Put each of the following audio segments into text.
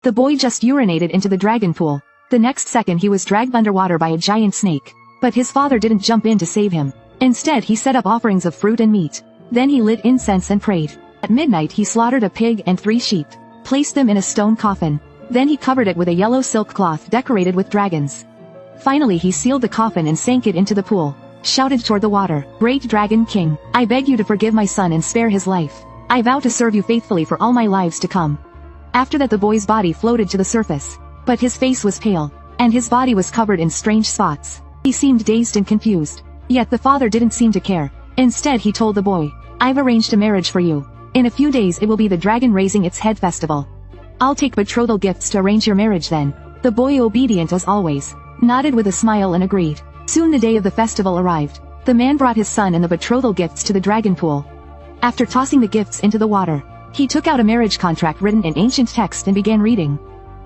The boy just urinated into the dragon pool. The next second he was dragged underwater by a giant snake. But his father didn't jump in to save him. Instead he set up offerings of fruit and meat. Then he lit incense and prayed. At midnight he slaughtered a pig and 3 sheep, placed them in a stone coffin. Then he covered it with a yellow silk cloth decorated with dragons. Finally he sealed the coffin and sank it into the pool, shouted toward the water, "Great Dragon King, I beg you to forgive my son and spare his life. I vow to serve you faithfully for all my lives to come." After that the boy's body floated to the surface. But his face was pale, and his body was covered in strange spots. He seemed dazed and confused. Yet the father didn't seem to care. Instead he told the boy, "I've arranged a marriage for you. In a few days it will be the dragon raising its head festival. I'll take betrothal gifts to arrange your marriage then." The boy, obedient as always, nodded with a smile and agreed. Soon the day of the festival arrived. The man brought his son and the betrothal gifts to the dragon pool. After tossing the gifts into the water, he took out a marriage contract written in ancient text and began reading.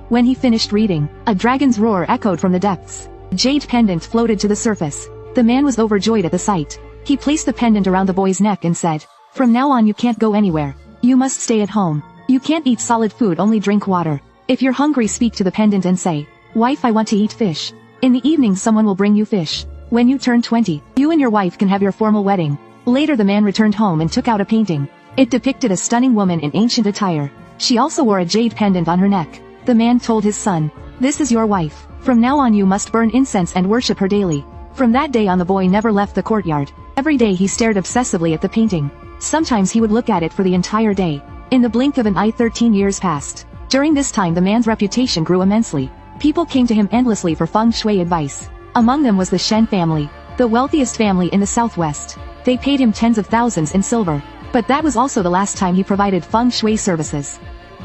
When he finished reading, a dragon's roar echoed from the depths. A jade pendant floated to the surface. The man was overjoyed at the sight. He placed the pendant around the boy's neck and said, "From now on you can't go anywhere. You must stay at home. You can't eat solid food, only drink water. If you're hungry, speak to the pendant and say, 'Wife, I want to eat fish.' In the evening someone will bring you fish. When you turn 20, you and your wife can have your formal wedding." Later the man returned home and took out a painting. It depicted a stunning woman in ancient attire. She also wore a jade pendant on her neck. The man told his son, "This is your wife. From now on you must burn incense and worship her daily." From that day on the boy never left the courtyard. Every day he stared obsessively at the painting. Sometimes he would look at it for the entire day. In the blink of an eye 13 years passed. During this time the man's reputation grew immensely. People came to him endlessly for feng shui advice. Among them was the Shen family, the wealthiest family in the southwest. They paid him tens of thousands in silver. But that was also the last time he provided feng shui services.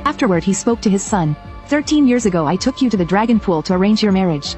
Afterward he spoke to his son. 13 years ago I took you to the dragon pool to arrange your marriage.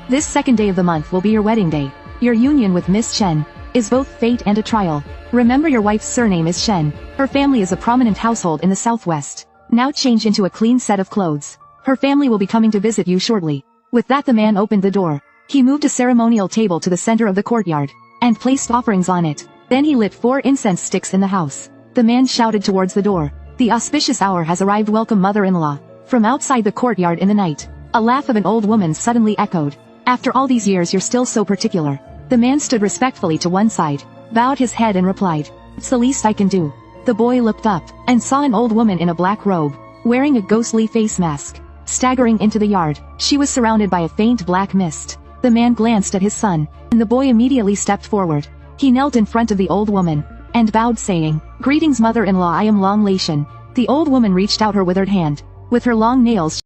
This second day of the month will be your wedding day. Your union with Miss Chen is both fate and a trial. Remember your wife's surname is Shen. Her family is a prominent household in the southwest. Now change into a clean set of clothes. Her family will be coming to visit you shortly." With that the man opened the door. He moved a ceremonial table to the center of the courtyard, and placed offerings on it. Then he lit 4 incense sticks in the house. The man shouted towards the door, "The auspicious hour has arrived, welcome mother-in-law." From outside the courtyard in the night, a laugh of an old woman suddenly echoed. "After all these years you're still so particular." The man stood respectfully to one side, bowed his head and replied, "It's the least I can do." The boy looked up, and saw an old woman in a black robe, wearing a ghostly face mask, staggering into the yard. She was surrounded by a faint black mist. The man glanced at his son, and the boy immediately stepped forward. He knelt in front of the old woman, and bowed saying, "Greetings mother-in-law, I am Long Lei Shen." The old woman reached out her withered hand. With her long nails